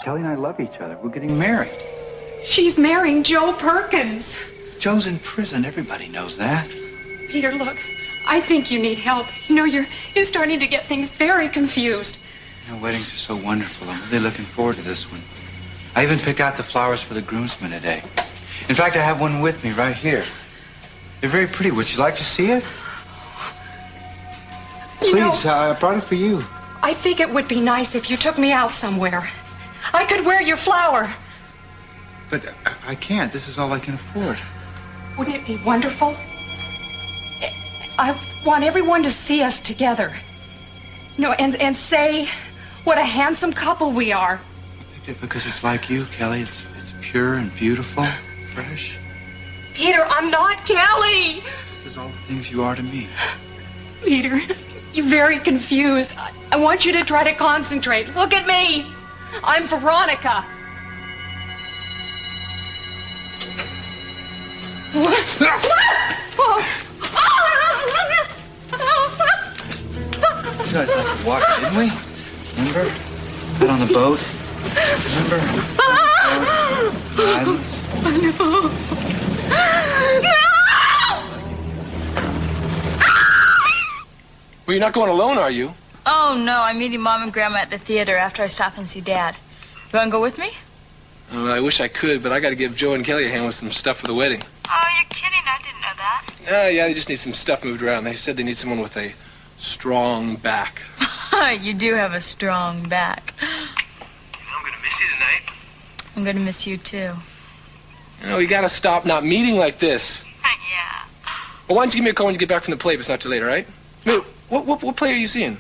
Kelly and I love each other. We're getting married. She's marrying Joe Perkins. Joe's in prison. Everybody knows that. Peter, look, I think you need help. You know, you're starting to get things very confused. You know, weddings are so wonderful. I'm really looking forward to this one. I even pick out the flowers for the groomsmen today. In fact, I have one with me right here. They're very pretty. Would you like to see it? Please, I brought it for you. I think it would be nice if you took me out somewhere. I could wear your flower. But I can't. This is all I can afford. Wouldn't it be wonderful? I want everyone to see us together. You know, and say what a handsome couple we are. I picked it because it's like you, Kelly. It's pure and beautiful, fresh. Peter, I'm not Kelly. This is all the things you are to me. Peter, you're very confused. I want you to try to concentrate. Look at me. I'm Veronica. You guys left the water, didn't we? Remember? Out on the boat? Remember? The islands? No. Well, you're not going alone, are you? Oh, no. I'm meeting Mom and Grandma at the theater after I stop and see Dad. You want to go with me? Well, I wish I could, but I got to give Joe and Kelly a hand with some stuff for the wedding. Oh, you're kidding. I didn't know that. Yeah, they just need some stuff moved around. They said they need someone with a strong back. You do have a strong back. I'm going to miss you tonight. I'm going to miss you, too. You know, you got to stop not meeting like this. Yeah. Well, why don't you give me a call when you get back from the play if it's not too late, all right? Wait, what play are you seeing?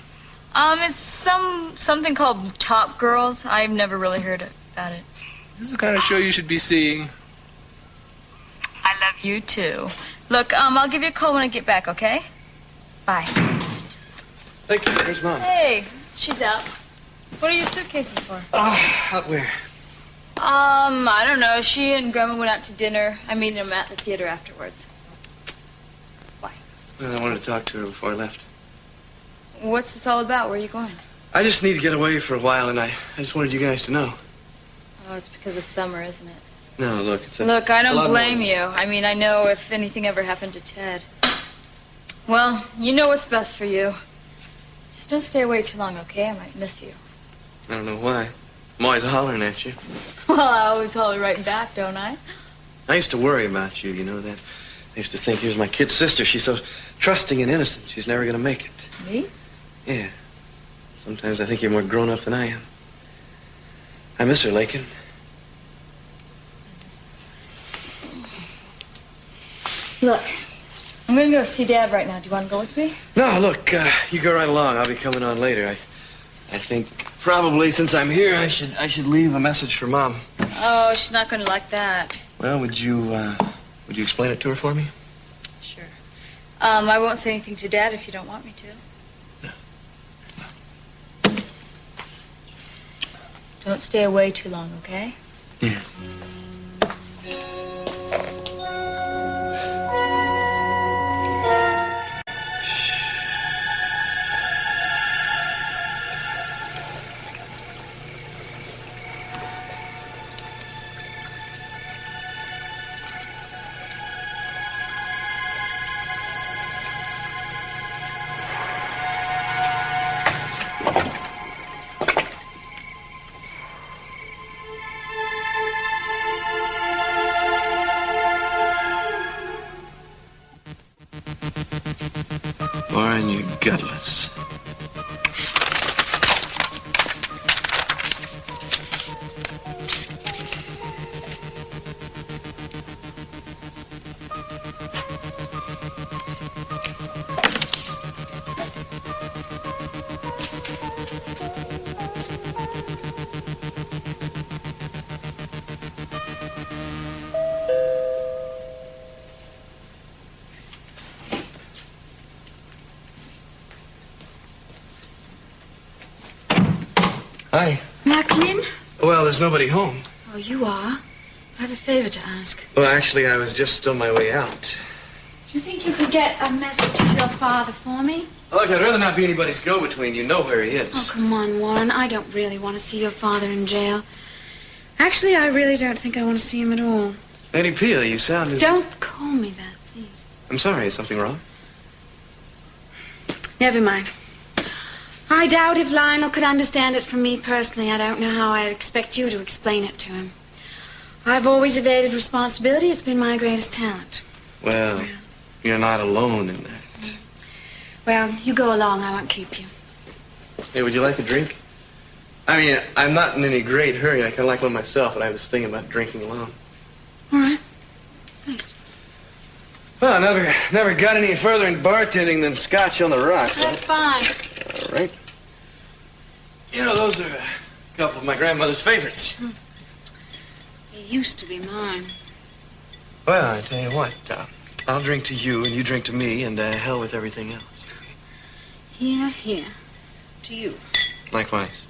It's something called Top Girls. I've never really heard about it. This is the kind of show you should be seeing. I love you, too. Look, I'll give you a call when I get back, okay? Bye. Thank you. Where's Mom? Hey, she's out. What are your suitcases for? Out where? I don't know. She and Grandma went out to dinner. I'm meeting them at the theater afterwards. Why? Well, I wanted to talk to her before I left. What's this all about? Where are you going? I just need to get away for a while, and I just wanted you guys to know. Oh, it's because of summer, isn't it? No, look, it's a... Look, I a lot don't blame more. you. I mean, I know if anything ever happened to Ted. Well, you know what's best for you. Just don't stay away too long, okay? I might miss you. I don't know why. I'm always hollering at you. Well, I always holler right back, don't I? I used to worry about you, you know that. I used to think here's my kid sister. She's so trusting and innocent. She's never going to make it. Me? Yeah. Sometimes I think you're more grown up than I am. I miss her, Lakin. Look, I'm going to go see Dad right now. Do you want to go with me? No, look, you go right along. I'll be coming on later. I think probably since I'm here, I should leave a message for Mom. Oh, she's not going to like that. Well, would you explain it to her for me? Sure. I won't say anything to Dad if you don't want me to. Don't stay away too long, okay? Yeah. Warren, you're gutless. Hi. May I come in? Well, there's nobody home. Oh, you are. I have a favor to ask. Well, actually, I was just on my way out. Do you think you could get a message to your father for me? Look, I'd rather not be anybody's go-between. You know where he is. Oh, come on, Warren. I don't really want to see your father in jail. Actually, I really don't think I want to see him at all. Lady Pia, you sound as... Don't call me that, please. I'm sorry. Is something wrong? Never mind. I doubt if Lionel could understand it from me personally. I don't know how I'd expect you to explain it to him. I've always evaded responsibility. It's been my greatest talent. Well, you're not alone in that. Well, you go along. I won't keep you. Hey, would you like a drink? I mean, I'm not in any great hurry. I kind of like one myself, but I have this thing about drinking alone. All right. Thanks. Well, never got any further in bartending than scotch on the rocks. That's fine. All right. You know, those are a couple of my grandmother's favorites. They used to be mine. Well, I tell you what, I'll drink to you and you drink to me, and hell with everything else. Here, here. To you. Likewise.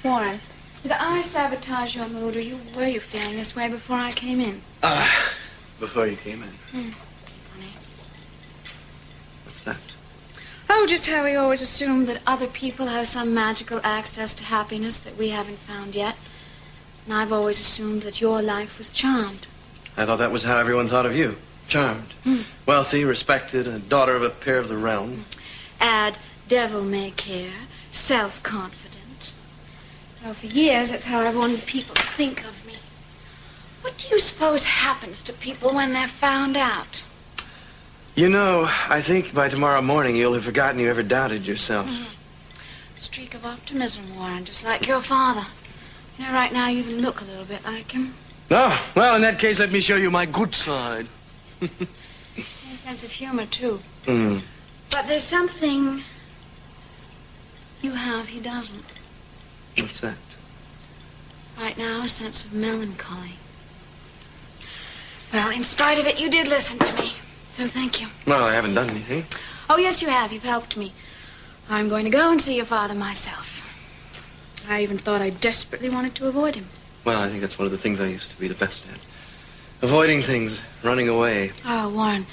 Warren, did I sabotage your mood, or were you feeling this way before I came in? Before you came in. Funny. What's that? Oh, just how we always assume that other people have some magical access to happiness that we haven't found yet. And I've always assumed that your life was charmed. I thought that was how everyone thought of you. Charmed. Wealthy, respected, a daughter of a peer of the realm. Add devil may care, self-confident. Well, for years, that's how I've wanted people to think of me. What do you suppose happens to people when they're found out? You know, I think by tomorrow morning you'll have forgotten you ever doubted yourself. Streak of optimism, Warren, just like your father. You know, right now you even look a little bit like him. Oh, well, in that case, let me show you my good side. Same sense of humor, too. Mm. But there's something you have he doesn't. What's that? Right now, a sense of melancholy. Well, in spite of it, you did listen to me. So thank you. Well, I haven't done anything. Oh, yes, you have. You've helped me. I'm going to go and see your father myself. I even thought I desperately wanted to avoid him. Well, I think that's one of the things I used to be the best at. Avoiding things, running away. Oh, Warren,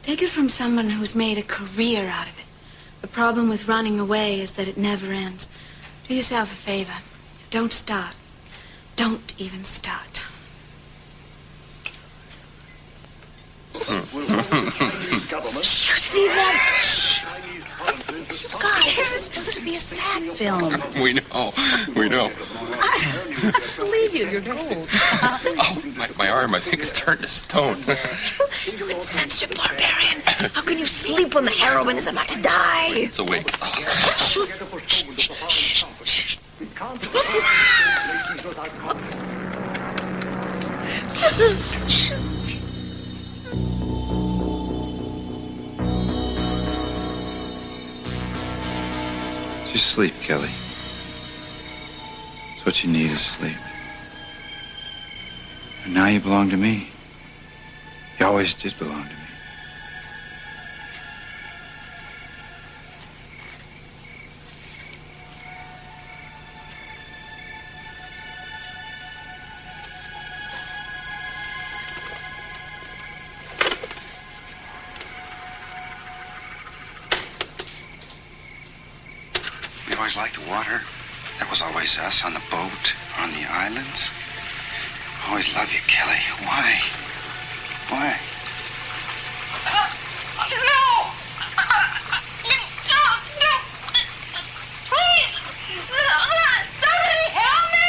take it from someone who's made a career out of it. The problem with running away is that it never ends. Do yourself a favor. Don't start. Don't even start. You see that? Shh. You guys, this is supposed to be a sad film. We know. I believe you, your goals. Oh, my arm, I think, is turned to stone. You insensitive barbarian. How can you sleep when the heroine is about to die? It's awake. Shh. Just sleep, Kelly. It's what you need is sleep. And now you belong to me. You always did belong to me. We always liked the water. That was always us on the boat, on the islands. I always love you, Kelly. Why? Why? No! No! Please! Somebody help me!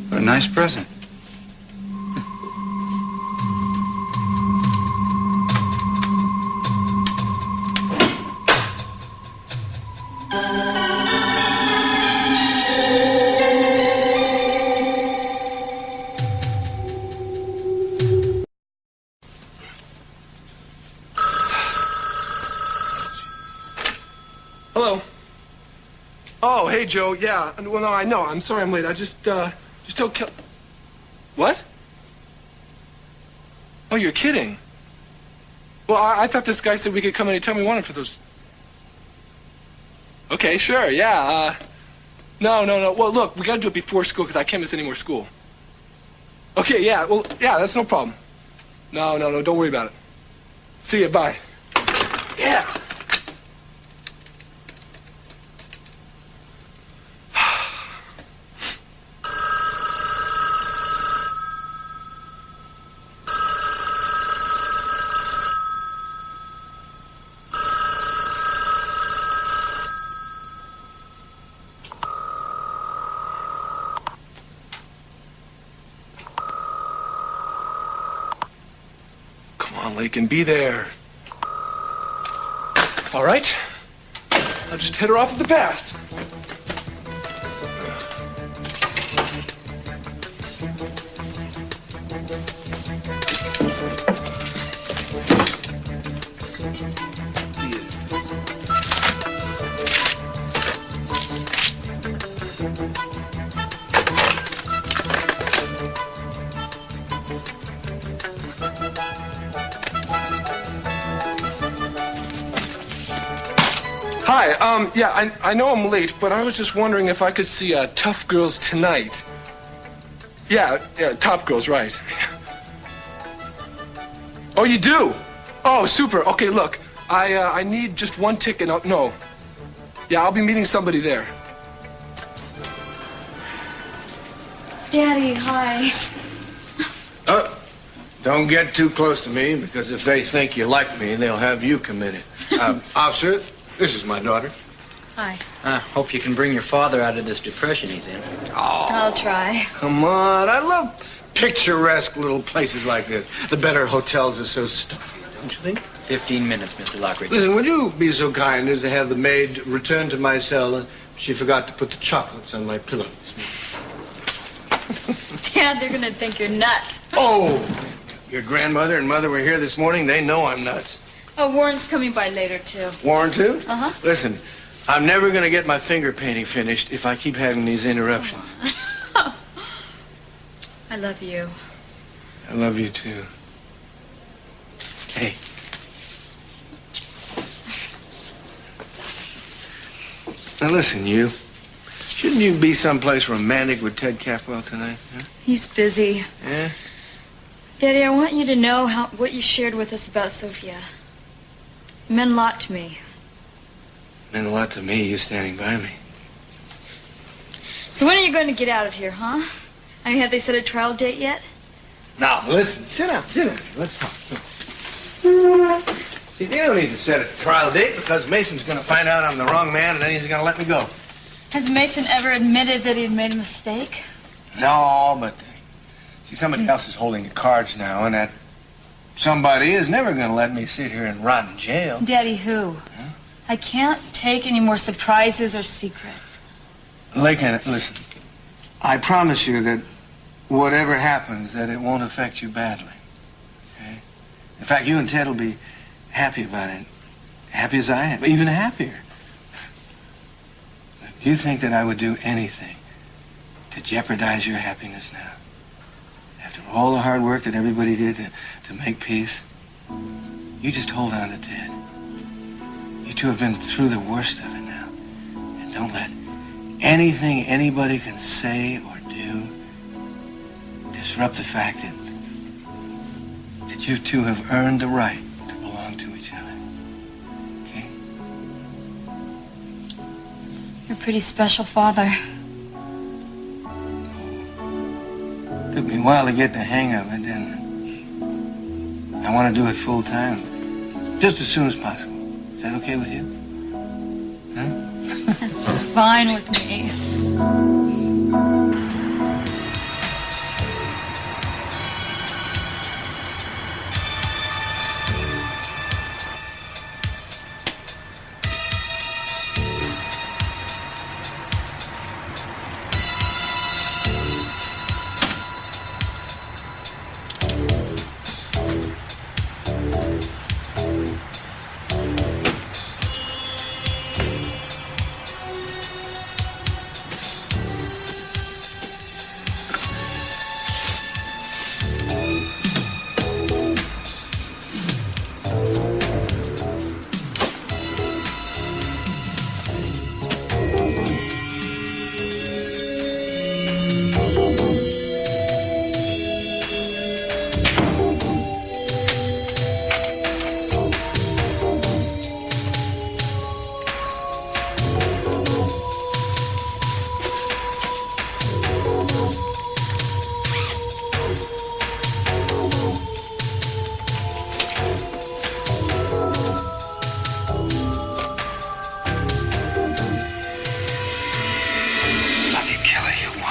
What a nice present. Joe. Yeah. Well, no, I know. I'm sorry I'm late. I just told Kelly. What? Oh, you're kidding. Well, I thought this guy said we could come anytime we wanted for those. Okay, sure, yeah. No. Well, look, we gotta do it before school because I can't miss any more school. Okay, yeah. Well, yeah, that's no problem. No. Don't worry about it. See you. Bye. Yeah. Can be there. All right. I'll just hit her off at the pass. Hi, yeah, I know I'm late, but I was just wondering if I could see Tough Girls tonight. Yeah, Top Girls, right. Oh, you do? Oh, super. Okay, look, I need just one ticket. No. Yeah, I'll be meeting somebody there. Daddy, hi. Oh, don't get too close to me, because if they think you like me, they'll have you committed. Officer, this is my daughter. Hi. I hope you can bring your father out of this depression he's in. Oh. I'll try. Come on, I love picturesque little places like this. The better hotels are so stuffy, don't you think? 15 minutes, Mr. Lockridge. Listen, would you be so kind as to have the maid return to my cell? She forgot to put the chocolates on my pillow this morning. Dad, they're gonna think you're nuts. Oh, your grandmother and mother were here this morning. They know I'm nuts. Oh, Warren's coming by later, too. Warren, too? Uh-huh. Listen, I'm never going to get my finger painting finished if I keep having these interruptions. I love you. I love you, too. Hey. Now, listen, you. Shouldn't you be someplace romantic with Ted Capwell tonight? Huh? He's busy. Yeah? Daddy, I want you to know what you shared with us about Sophia. It meant a lot to me. Meant a lot to me, you standing by me. So when are you going to get out of here, huh? I mean, have they set a trial date yet? Now, listen, sit down. Let's talk. See, they don't need to set a trial date because Mason's going to find out I'm the wrong man and then he's going to let me go. Has Mason ever admitted that he had made a mistake? No, but see, somebody else is holding the cards now, and that somebody is never going to let me sit here and rot in jail. Daddy, who? Huh? I can't take any more surprises or secrets. Lakin, listen, I promise you that whatever happens, that it won't affect you badly. Okay? In fact, you and Ted will be happy about it. Happy as I am, even happier. Do you think that I would do anything to jeopardize your happiness now? After all the hard work that everybody did to make peace, you just hold on to Ted. You two have been through the worst of it now. And don't let anything anybody can say or do disrupt the fact that you two have earned the right to belong to each other. Okay? You're a pretty special father. Took me a while to get the hang of it, didn't it? I want to do it full time, just as soon as possible. Is that okay with you? Huh? That's just fine with me.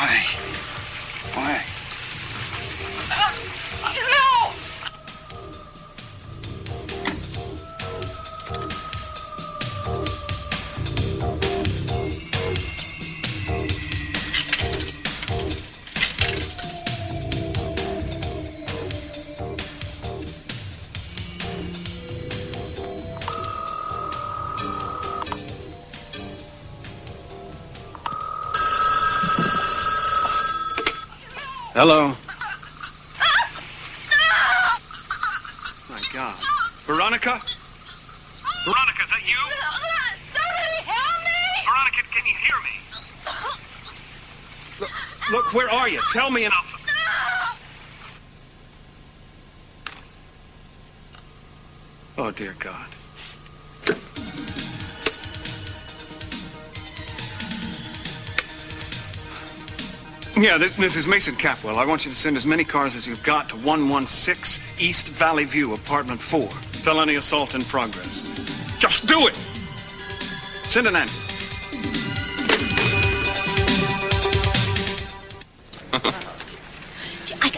Why? Why? No! Hello. My God. Veronica? Veronica, is that you? Somebody help me! Veronica, can you hear me? Look, where are you? Tell me and I'll... Oh, dear God. Yeah, this is Mason Capwell. I want you to send as many cars as you've got to 116 East Valley View, apartment 4. Felony assault in progress. Just do it! Send an ambulance.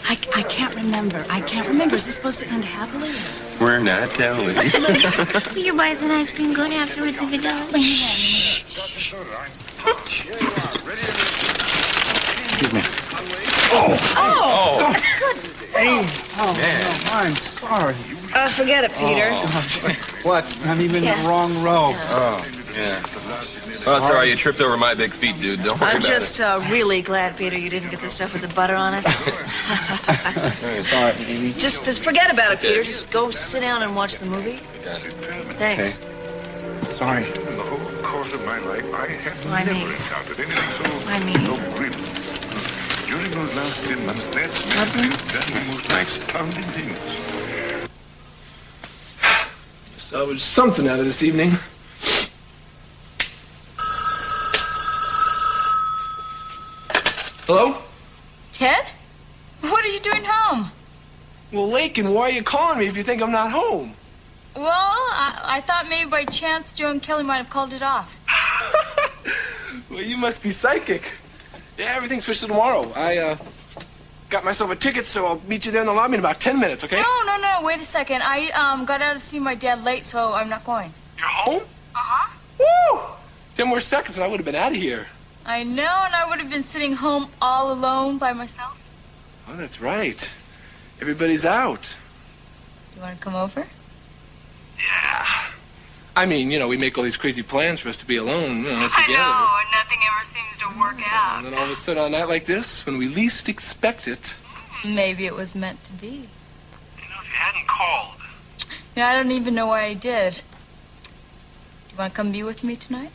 I can't remember. I can't remember. Is this supposed to end happily? We're not telling. Will you buy us an ice cream cone afterwards if it does? Excuse me. Oh! Good. Hey. Oh, no, I'm sorry. Forget it, Peter. What? I'm even in the wrong row. Oh, yeah. Well, that's all right. You tripped over my big feet, dude. Don't worry I'm about just really glad, Peter, you didn't get the stuff with the butter on it. Sorry, Amy. Just forget about it, Peter. Just go sit down and watch the movie. Got it. Thanks. Okay. Sorry. In the whole course of my life, I have Why me? never encountered anything so grim. During those last 10 months, that man has done the most astounding things. So there's something out of this evening. Hello? Ted? What are you doing home? Well, Lakin, why are you calling me if you think I'm not home? Well, I thought maybe by chance Joe and Kelly might have called it off. Well, you must be psychic. Yeah, everything's switched to tomorrow. I, got myself a ticket, so I'll meet you there in the lobby in about 10 minutes, okay? No, wait a second. I, got out to see my dad late, so I'm not going. You're home? Uh-huh. Woo! 10 more seconds and I would have been out of here. I know, and I would have been sitting home all alone by myself. Oh, that's right. Everybody's out. You want to come over? Yeah. I mean, you know, we make all these crazy plans for us to be alone, you know, together. I know, and nothing ever seems to work out. And then all of a sudden on a night like this, when we least expect it. Maybe it was meant to be. You know, if you hadn't called... Yeah, I don't even know why I did. Do you want to come be with me tonight?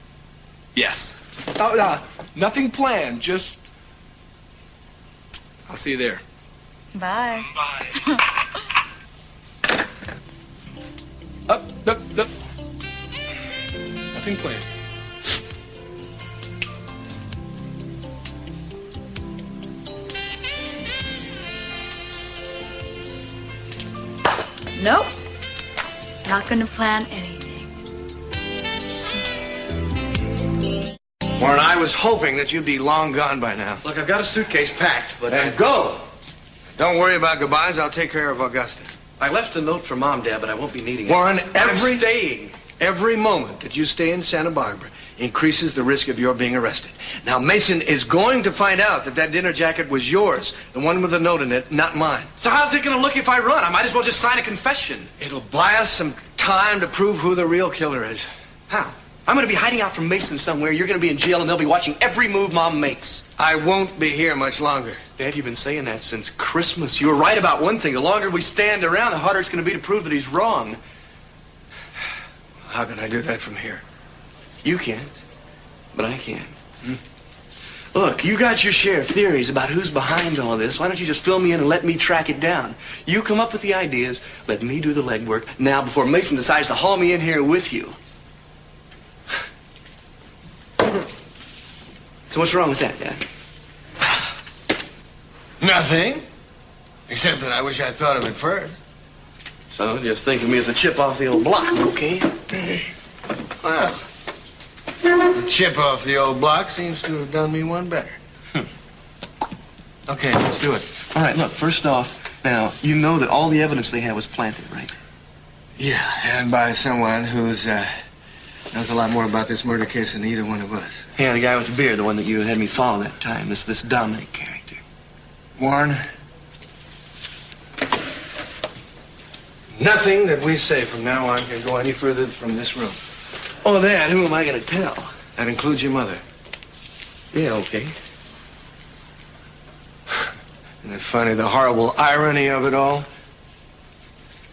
Yes. Oh, no, nothing planned, just... I'll see you there. Bye. Bye. Up. Nothing planned. Nope. Not gonna plan anything. Warren, I was hoping that you'd be long gone by now. Look, I've got a suitcase packed, but Then go! Don't worry about goodbyes. I'll take care of Augusta. I left a note for Mom, Dad, but I won't be needing it. Warren, I'm staying. Every moment that you stay in Santa Bárbara increases the risk of your being arrested. Now, Mason is going to find out that dinner jacket was yours, the one with the note in it, not mine. So how's it going to look if I run? I might as well just sign a confession. It'll buy us some time to prove who the real killer is. How? I'm going to be hiding out from Mason somewhere. You're going to be in jail, and they'll be watching every move Mom makes. I won't be here much longer. Dad, you've been saying that since Christmas. You were right about one thing. The longer we stand around, the harder it's going to be to prove that he's wrong. How can I do that from here? You can't, but I can. Look, you got your share of theories about who's behind all this. Why don't you just fill me in and let me track it down? You come up with the ideas, let me do the legwork now before Mason decides to haul me in here with you. So what's wrong with that, Dad? Nothing. Except that I wish I'd thought of it first. So just think of me as a chip off the old block, okay? Well, the chip off the old block seems to have done me one better. Okay, let's do it. All right, look, first off, now, you know that all the evidence they had was planted, right? Yeah, and by someone who's, knows a lot more about this murder case than either one of us. Yeah, the guy with the beard, the one that you had me follow that time, this Dominic character. Warren, nothing that we say from now on can go any further from this room. Oh, Dad, who am I going to tell? That includes your mother. Yeah, okay. Isn't it funny, the horrible irony of it all?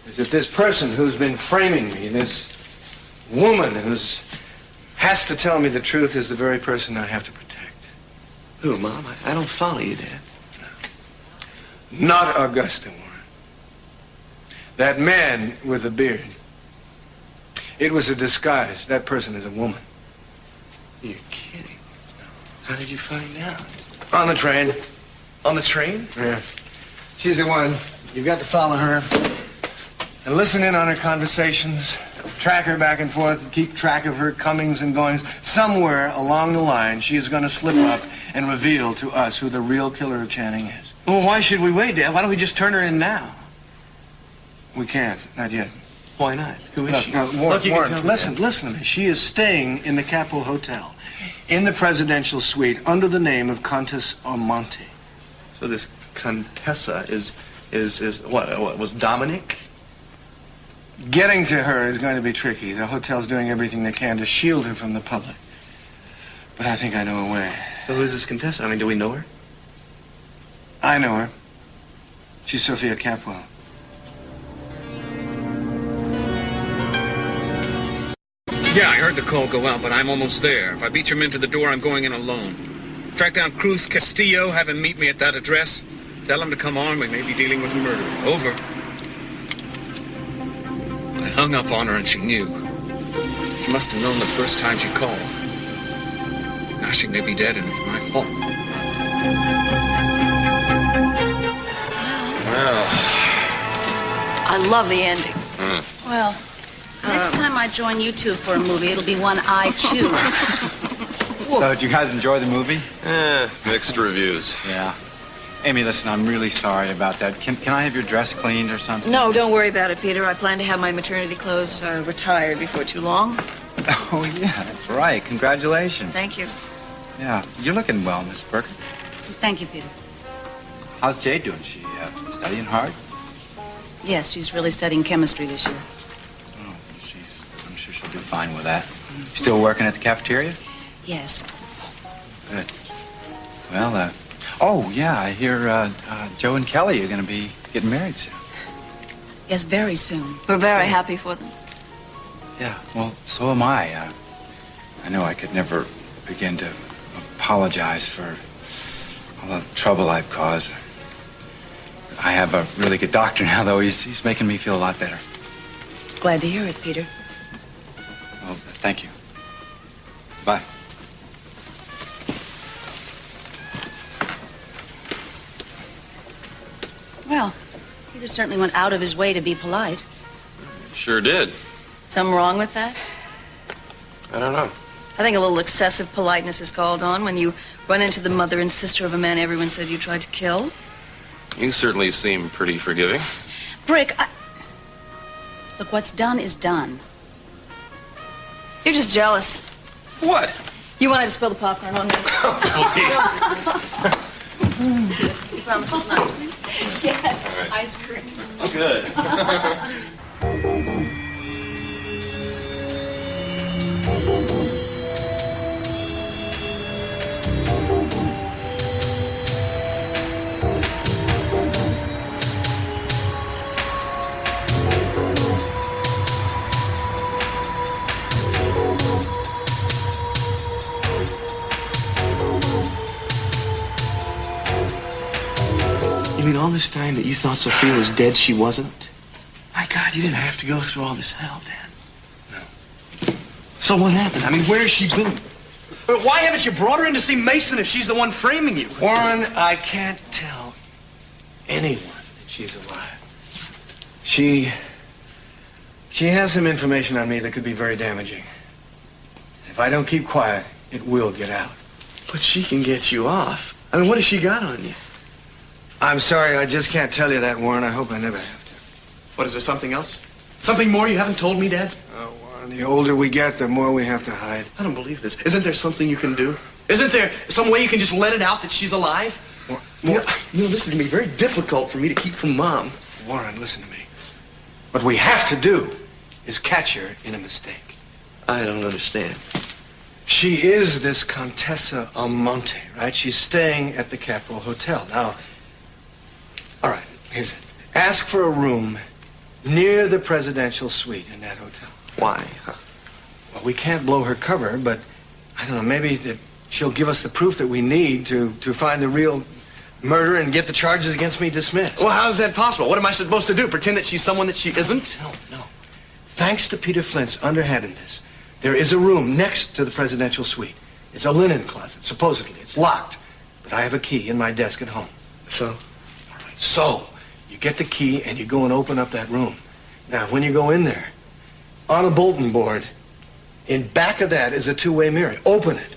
Is that this person who's been framing me, this woman has to tell me the truth, is the very person I have to protect. Who, Mom? I don't follow you, Dad. Not Augusta, Warren. That man with the beard. It was a disguise. That person is a woman. You're kidding. How did you find out? On the train. On the train? Yeah. She's the one. You've got to follow her and listen in on her conversations, track her back and forth, and keep track of her comings and goings. Somewhere along the line, she is going to slip up and reveal to us who the real killer of Channing is. Well, why should we wait, Dad? Why don't we just turn her in now? We can't. Not yet. Why not? Who is she? Warren, listen to me. She is staying in the Capitol Hotel, in the presidential suite, under the name of Countess Ormonte. So this Contessa is what was Dominic? Getting to her is going to be tricky. The hotel's doing everything they can to shield her from the public. But I think I know a way. So who's this Contessa? I mean, do we know her? I know her. She's Sophia Capwell. Yeah, I heard the call go out, but I'm almost there. If I beat your men to the door, I'm going in alone. Track down Cruz Castillo, have him meet me at that address. Tell him to come on, we may be dealing with murder. Over. I hung up on her and she knew. She must have known the first time she called. Now she may be dead and it's my fault. Well. I love the ending. Well, next time I join you two for a movie, it'll be one I choose. So, did you guys enjoy the movie? Mixed reviews. Yeah. Amy, listen, I'm really sorry about that. Can I have your dress cleaned or something? No, don't worry about it, Peter. I plan to have my maternity clothes retired before too long. Oh, yeah, that's right. Congratulations. Thank you. Yeah, you're looking well, Miss Perkins. Thank you, Peter. How's Jade doing? She studying hard? Yes, she's really studying chemistry this year. Oh, I'm sure she'll do fine with that. Still working at the cafeteria? Yes. Good. Well, oh, yeah, I hear Joe and Kelly are going to be getting married soon. Yes, very soon. We're very happy for them. Yeah, well, so am I. I know I could never begin to apologize for all the trouble I've caused. I have a really good doctor now, though. He's making me feel a lot better. Glad to hear it, Peter. Well, thank you. Bye. Well, Peter certainly went out of his way to be polite. Sure did. Something wrong with that? I don't know. I think a little excessive politeness is called on when you run into the mother and sister of a man everyone said you tried to kill. You certainly seem pretty forgiving. Brick, look, what's done is done. You're just jealous. What? You wanted to spill the popcorn on me. You promised us an ice cream? Yes, right. Ice cream. Good. You mean all this time that you thought Sophia was dead, she wasn't? My God, you didn't have to go through all this hell, Dad. No. So what happened? I mean, where has she been? Why haven't you brought her in to see Mason if she's the one framing you? Warren, I can't tell anyone that she's alive. She has some information on me that could be very damaging. If I don't keep quiet, it will get out. But she can get you off. I mean, what has she got on you? I'm sorry, I just can't tell you that, Warren. I hope I never have to. What, is there something else? Something more you haven't told me, Dad? Oh, Warren, the older we get, the more we have to hide. I don't believe this. Isn't there something you can do? Isn't there some way you can just let it out that she's alive? You know, this is going to be very difficult for me to keep from Mom. Warren, listen to me. What we have to do is catch her in a mistake. I don't understand. She is this Contessa Almonte, right? She's staying at the Capitol Hotel. Now, all right, here's it. Ask for a room near the presidential suite in that hotel. Why? Huh? Well, we can't blow her cover, but I don't know, maybe she'll give us the proof that we need to find the real murder and get the charges against me dismissed. Well, how is that possible? What am I supposed to do? Pretend that she's someone that she isn't? No. Thanks to Peter Flint's underhandedness, there is a room next to the presidential suite. It's a linen closet, supposedly. It's locked, but I have a key in my desk at home. So? All right, so you get the key and you go and open up that room. Now, when you go in there, on a bulletin board, in back of that is a two-way mirror. Open it.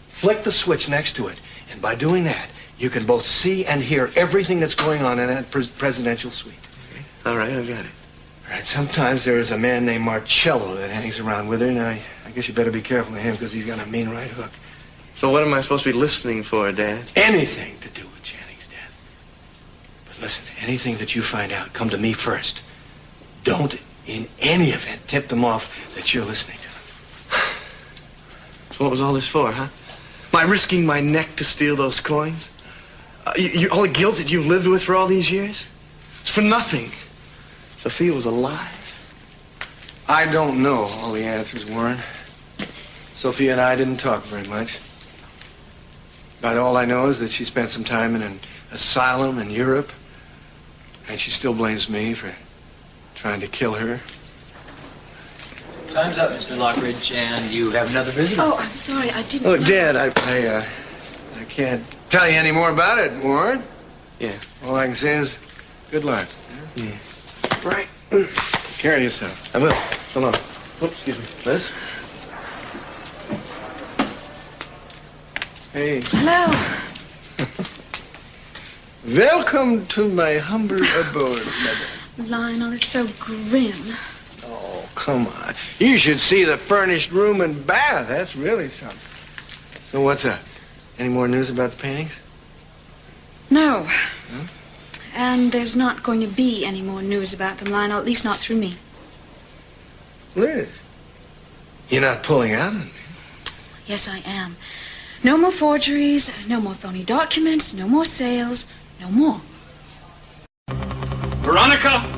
Flick the switch next to it. And by doing that, you can both see and hear everything that's going on in that presidential suite. Okay. All right, I got it. All right, sometimes there is a man named Marcello that hangs around with her, and I guess you better be careful of him because he's got a mean right hook. So what am I supposed to be listening for, Dad? Anything to do with Janning's death. But listen, anything that you find out, come to me first. Don't, in any event, tip them off that you're listening to them. So what was all this for, huh? Am I risking my neck to steal those coins? All the guilt that you've lived with for all these years? It's for nothing. Sophia was alive. I don't know all the answers, Warren. Sophia and I didn't talk very much. But all I know is that she spent some time in an asylum in Europe, and she still blames me for trying to kill her. Time's up, Mr. Lockridge, and you have another visitor. Oh, I'm sorry, I didn't Look, know. Dad, I can't tell you any more about it, Warren. Yeah. All I can say is good luck. Yeah. Right. Take care of yourself. I will. So long. Oops, excuse me. Liz? Hey. Hello. Welcome to my humble abode, madam. Lionel, it's so grim. Oh, come on. You should see the furnished room and bath. That's really something. So what's up? Any more news about the paintings? No. Huh? And there's not going to be any more news about them, Lionel, at least not through me. Liz, you're not pulling out on me. Yes, I am. No more forgeries, no more phony documents, no more sales, no more. Veronica!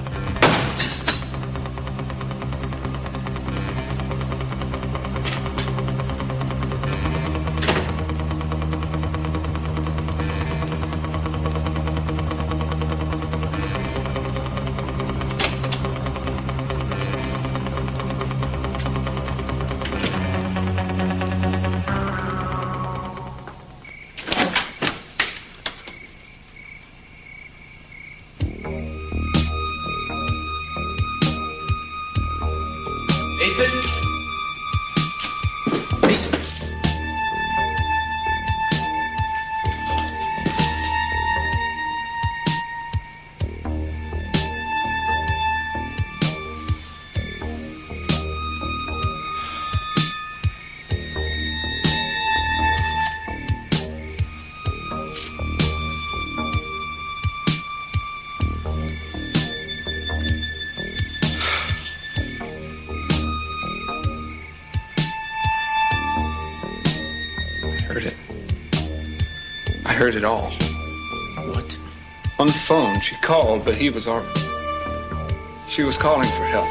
I heard it all. What? On the phone, she called, but he was already... She was calling for help.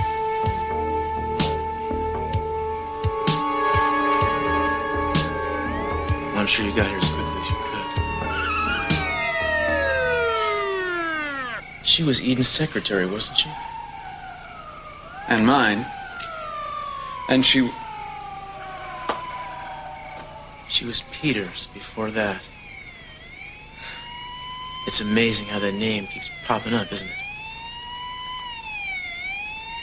I'm sure you got here as quickly as you could. She was Eden's secretary, wasn't she? And mine. And she was Peter's before that. It's amazing how that name keeps popping up, isn't it?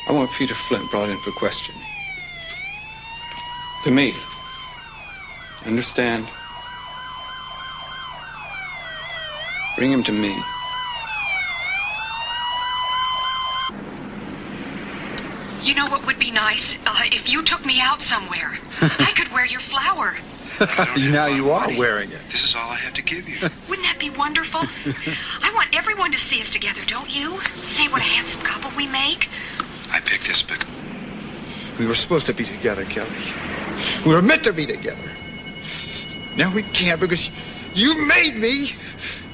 I want Peter Flint brought in for questioning. To me. Understand? Bring him to me. You know what would be nice? If you took me out somewhere. I could wear your flower. Now you are wearing it. This is all I have to give you. Wouldn't that be wonderful? I want everyone to see us together, don't you? Say what a handsome couple we make. I picked this, but We were supposed to be together, Kelly. We were meant to be together. Now we can't because you made me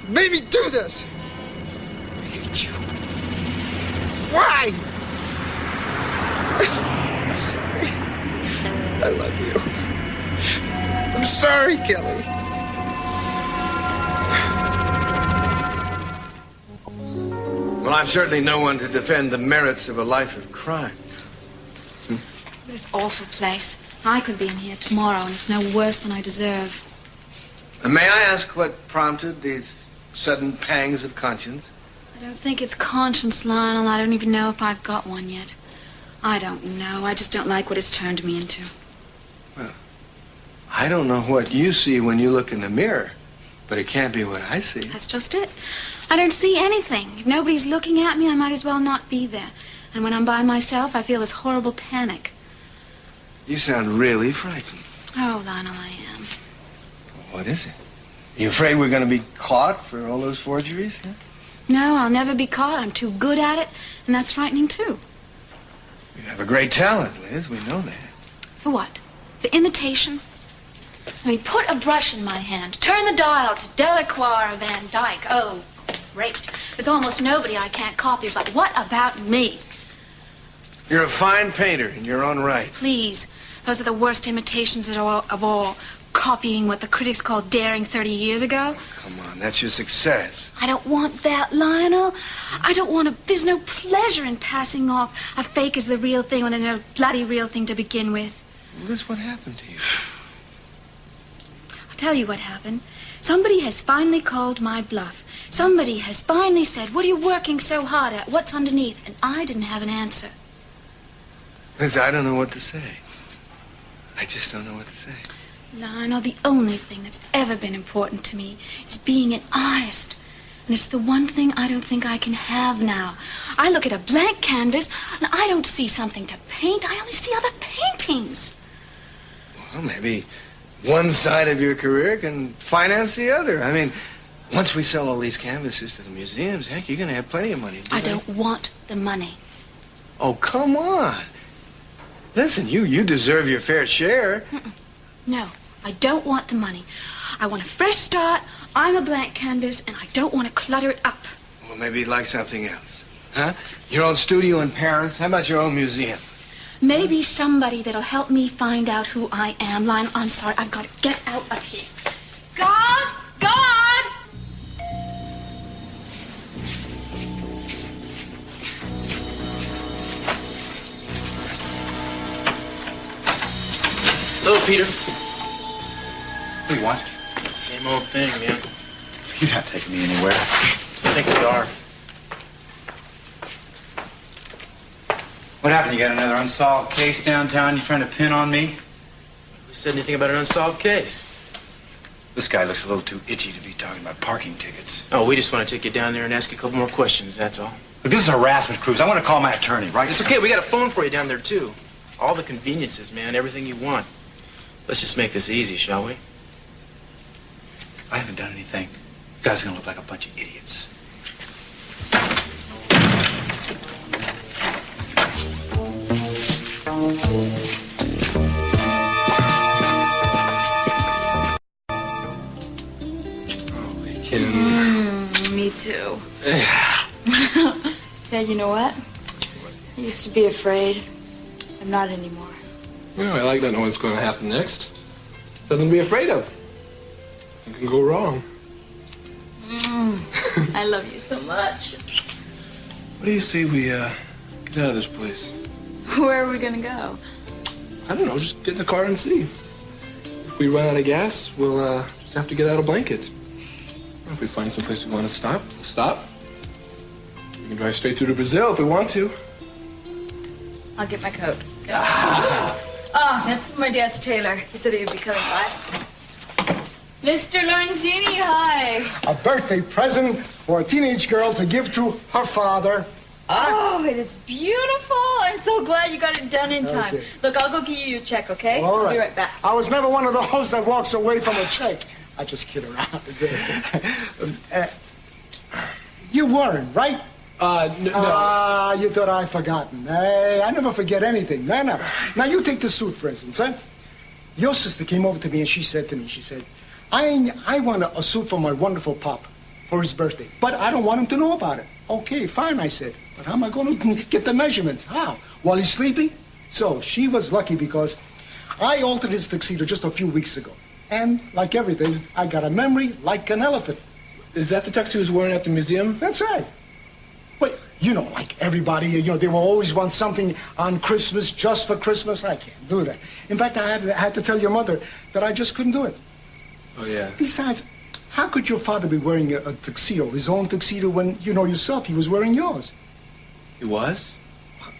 do this. I hate you. Why? I'm sorry. I love you. I'm sorry, Kelly. Well, I'm certainly no one to defend the merits of a life of crime. This awful place. I could be in here tomorrow, and it's no worse than I deserve. May I ask what prompted these sudden pangs of conscience? I don't think it's conscience, Lionel. I don't even know if I've got one yet. I don't know. I just don't like what it's turned me into. Well, I don't know what you see when you look in the mirror, but it can't be what I see. That's just it. I don't see anything. If nobody's looking at me, I might as well not be there. And when I'm by myself, I feel this horrible panic. You sound really frightened. Oh, Lionel, I am. What is it? You afraid we're going to be caught for all those forgeries? Huh? No, I'll never be caught. I'm too good at it, and that's frightening, too. You have a great talent, Liz. We know that. For what? For imitation? I mean, put a brush in my hand. Turn the dial to Delacroix or Van Dyke. Oh, great. There's almost nobody I can't copy, but what about me? You're a fine painter in your own right. Please. Those are the worst imitations of all. Copying what the critics called daring 30 years ago. Come on, that's your success. I don't want that, Lionel. I don't want to... There's no pleasure in passing off a fake as the real thing when there's no bloody real thing to begin with. Liz, what happened to you? I'll tell you what happened. Somebody has finally called my bluff. Somebody has finally said, what are you working so hard at? What's underneath? And I didn't have an answer. Liz, I don't know what to say. I just don't know what to say. Lionel, the only thing that's ever been important to me is being an artist. And it's the one thing I don't think I can have now. I look at a blank canvas, and I don't see something to paint. I only see other paintings. Well, maybe one side of your career can finance the other. I mean, once we sell all these canvases to the museums, heck, you're going to have plenty of money. I don't want the money. Oh, come on. Listen, you deserve your fair share. No, I don't want the money. I want a fresh start. I'm a blank canvas, and I don't want to clutter it up. Well, maybe you'd like something else. Huh? Your own studio in Paris? How about your own museum? Maybe somebody that'll help me find out who I am. Lionel, I'm sorry. I've got to get out of here. God! God! Hello, Peter. What do you want? Same old thing, man. You're not taking me anywhere. I think we are. What happened? You got another unsolved case downtown you're trying to pin on me? Who said anything about an unsolved case? This guy looks a little too itchy to be talking about parking tickets. Oh, we just want to take you down there and ask you a couple more questions, that's all. Look, this is a harassment cruise. I want to call my attorney, right? It's okay, we got a phone for you down there, too. All the conveniences, man, everything you want. Let's just make this easy, shall we? I haven't done anything. You guys are going to look like a bunch of idiots. Me too. Ted, you know what? I used to be afraid. I'm not anymore. Well, I like not knowing what's going to happen next. Something to be afraid of. Nothing can go wrong. I love you so much. What do you say we get out of this place? Where are we gonna go? I don't know, just get in the car and see. If we run out of gas, we'll just have to get out a blanket. Or if we find some place we want to stop, we'll stop. We can drive straight through to Brazil if we want to. I'll get my coat. Oh, that's my dad's tailor. He said he'd be coming by. Mr. Lorenzini, hi. A birthday present for a teenage girl to give to her father. Oh, it is beautiful. I'm so glad you got it done in time. Okay. Look, I'll go give you your check, okay? All I'll right. be right back. I was never one of those that walks away from a check. I just kid around. You weren't, right? No. You thought I'd forgotten. Hey, I never forget anything. Never. Now, you take the suit, for instance, huh? Your sister came over to me and she said, I want a suit for my wonderful pop for his birthday, but I don't want him to know about it. Okay, fine, I said. But how am I going to get the measurements? How? While he's sleeping? So she was lucky because I altered his tuxedo just a few weeks ago. And like everything, I got a memory like an elephant. Is that the tux he was wearing at the museum? That's right. But, you know, like everybody, they will always want something on Christmas, just for Christmas. I can't do that. In fact, I had to tell your mother that I just couldn't do it. Oh, yeah. Besides, how could your father be wearing a tuxedo, his own tuxedo, when you know yourself he was wearing yours? He was?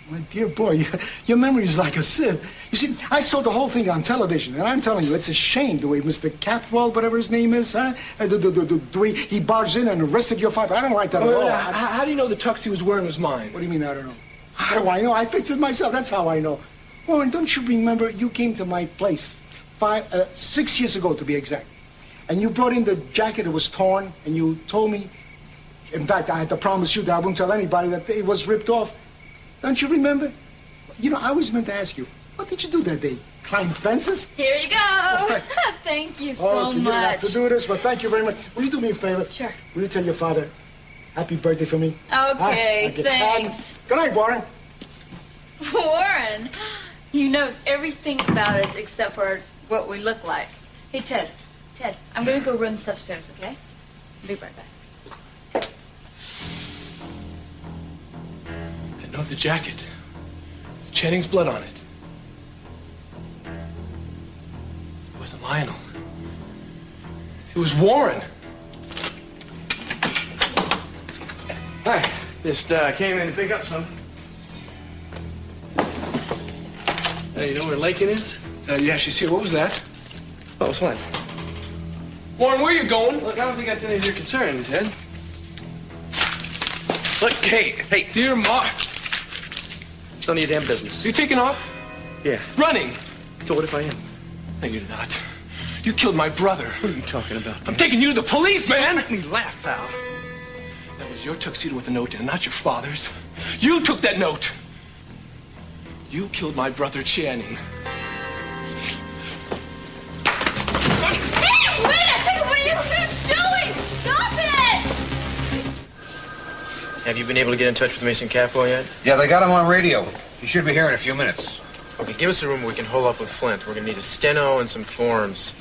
My dear boy, your memory is like a sieve. You see, I saw the whole thing on television, and I'm telling you, it's a shame the way Mr. Capwell, whatever his name is, huh? The way he barged in and arrested your father. I don't like that at all. How do you know the tux he was wearing was mine? What do you mean, I don't know? How do I know? I fixed it myself. That's how I know. Warren, don't you remember you came to my place 6 years ago, to be exact, and you brought in the jacket that was torn, and you told me, in fact, I had to promise you that I wouldn't tell anybody that it was ripped off. Don't you remember? You know, I always meant to ask you, what did you do that day? Climb fences? Here you go. Thank you so You didn't have much. to do this, but thank you very much. Will you do me a favor? Sure. Will you tell your father, happy birthday for me? Okay, thanks. Good night, Warren. Warren, he knows everything about us except for what we look like. Hey, Ted, I'm going to go run this upstairs, okay? I'll be right back. I know the jacket. Channing's blood on it. It wasn't Lionel. It was Warren. Hi. Just came in to pick up something. You know where Lakin is? Yeah, she's here. What was that? Oh, it's fine. Warren, where are you going? Look, I don't think that's any of your concern, Ted. Look, hey. Dear Ma. It's none of your damn business. You taking off? Yeah. Running? So what if I am? No, you're not. You killed my brother. What are you talking about? I'm taking you to the police, man! Make me laugh, pal. That was your tuxedo with the note in it, not your father's. You took that note. You killed my brother Channing. Hey, wait a second! What are you two doing? Stop it! Have you been able to get in touch with Mason Capwell yet? Yeah, they got him on radio. He should be here in a few minutes. Okay, give us a room where we can hole up with Flint. We're gonna need a steno and some forms.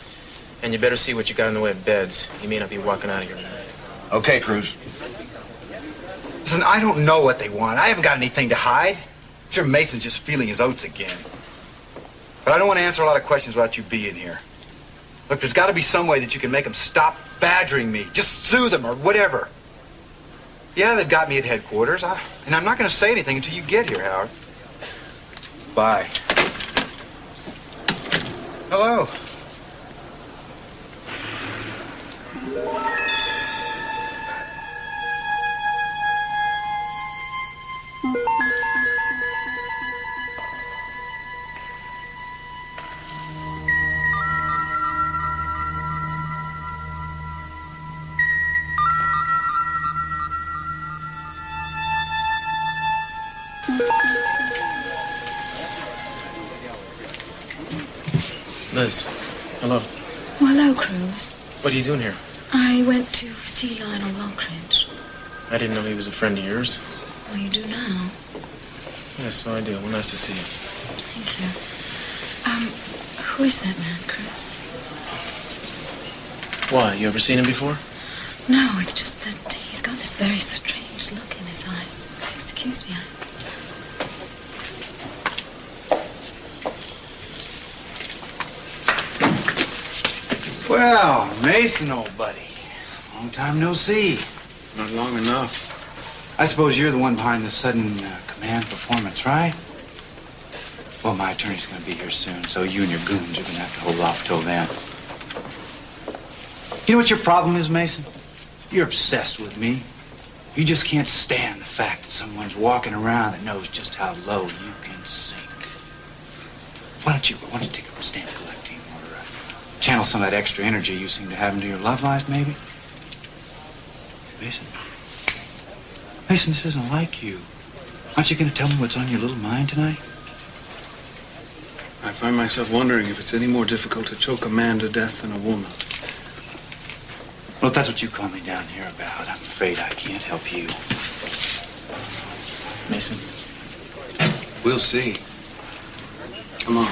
And you better see what you got in the way of beds. He may not be walking out of here tonight. Okay, Cruz. Listen, I don't know what they want. I haven't got anything to hide. I'm sure Mason's just feeling his oats again. But I don't want to answer a lot of questions without you being here. Look, there's got to be some way that you can make them stop badgering me. Just sue them or whatever. Yeah, they've got me at headquarters. And I'm not going to say anything until you get here, Howard. Bye. Hello. Liz, hello. Well, hello, Cruz. What are you doing here? I went to see Lionel Longridge. I didn't know he was a friend of yours. Well, you do now. Yes, so I do. Well, nice to see you. Thank you. Who is that man, Cruz? Why? You ever seen him before? No, it's just that he's got this very strange look in his eyes. Excuse me. Well, Mason, old buddy. Long time no see. Not long enough. I suppose you're the one behind the sudden command performance, right? Well, my attorney's going to be here soon, so you and your goons are going to have to hold off till then. You know what your problem is, Mason? You're obsessed with me. You just can't stand the fact that someone's walking around that knows just how low you can sink. Why don't you take a stamp collecting or channel some of that extra energy you seem to have into your love life, maybe? Mason? Mason, this isn't like you. Aren't you going to tell me what's on your little mind tonight? I find myself wondering if it's any more difficult to choke a man to death than a woman. Well, if that's what you call me down here about, I'm afraid I can't help you. Mason? We'll see. Come on.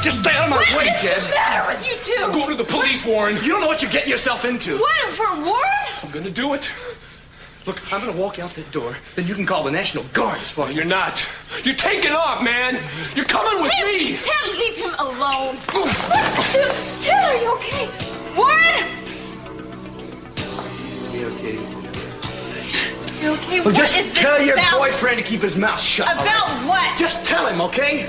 Just stay out of my way, Ted. What's the matter with you two? Go to the police, Warren. You don't know what you're getting yourself into. What, for Warren? I'm gonna do it. Look, I'm gonna walk out that door, then you can call the National Guard as far as... You're not. You're taking off, man. You're coming with me. Ted, leave him alone. Ted, are you okay? Warren? You okay? You okay? Well, just what is tell this your about? boyfriend to keep his mouth shut. About right? what? Just tell him, okay?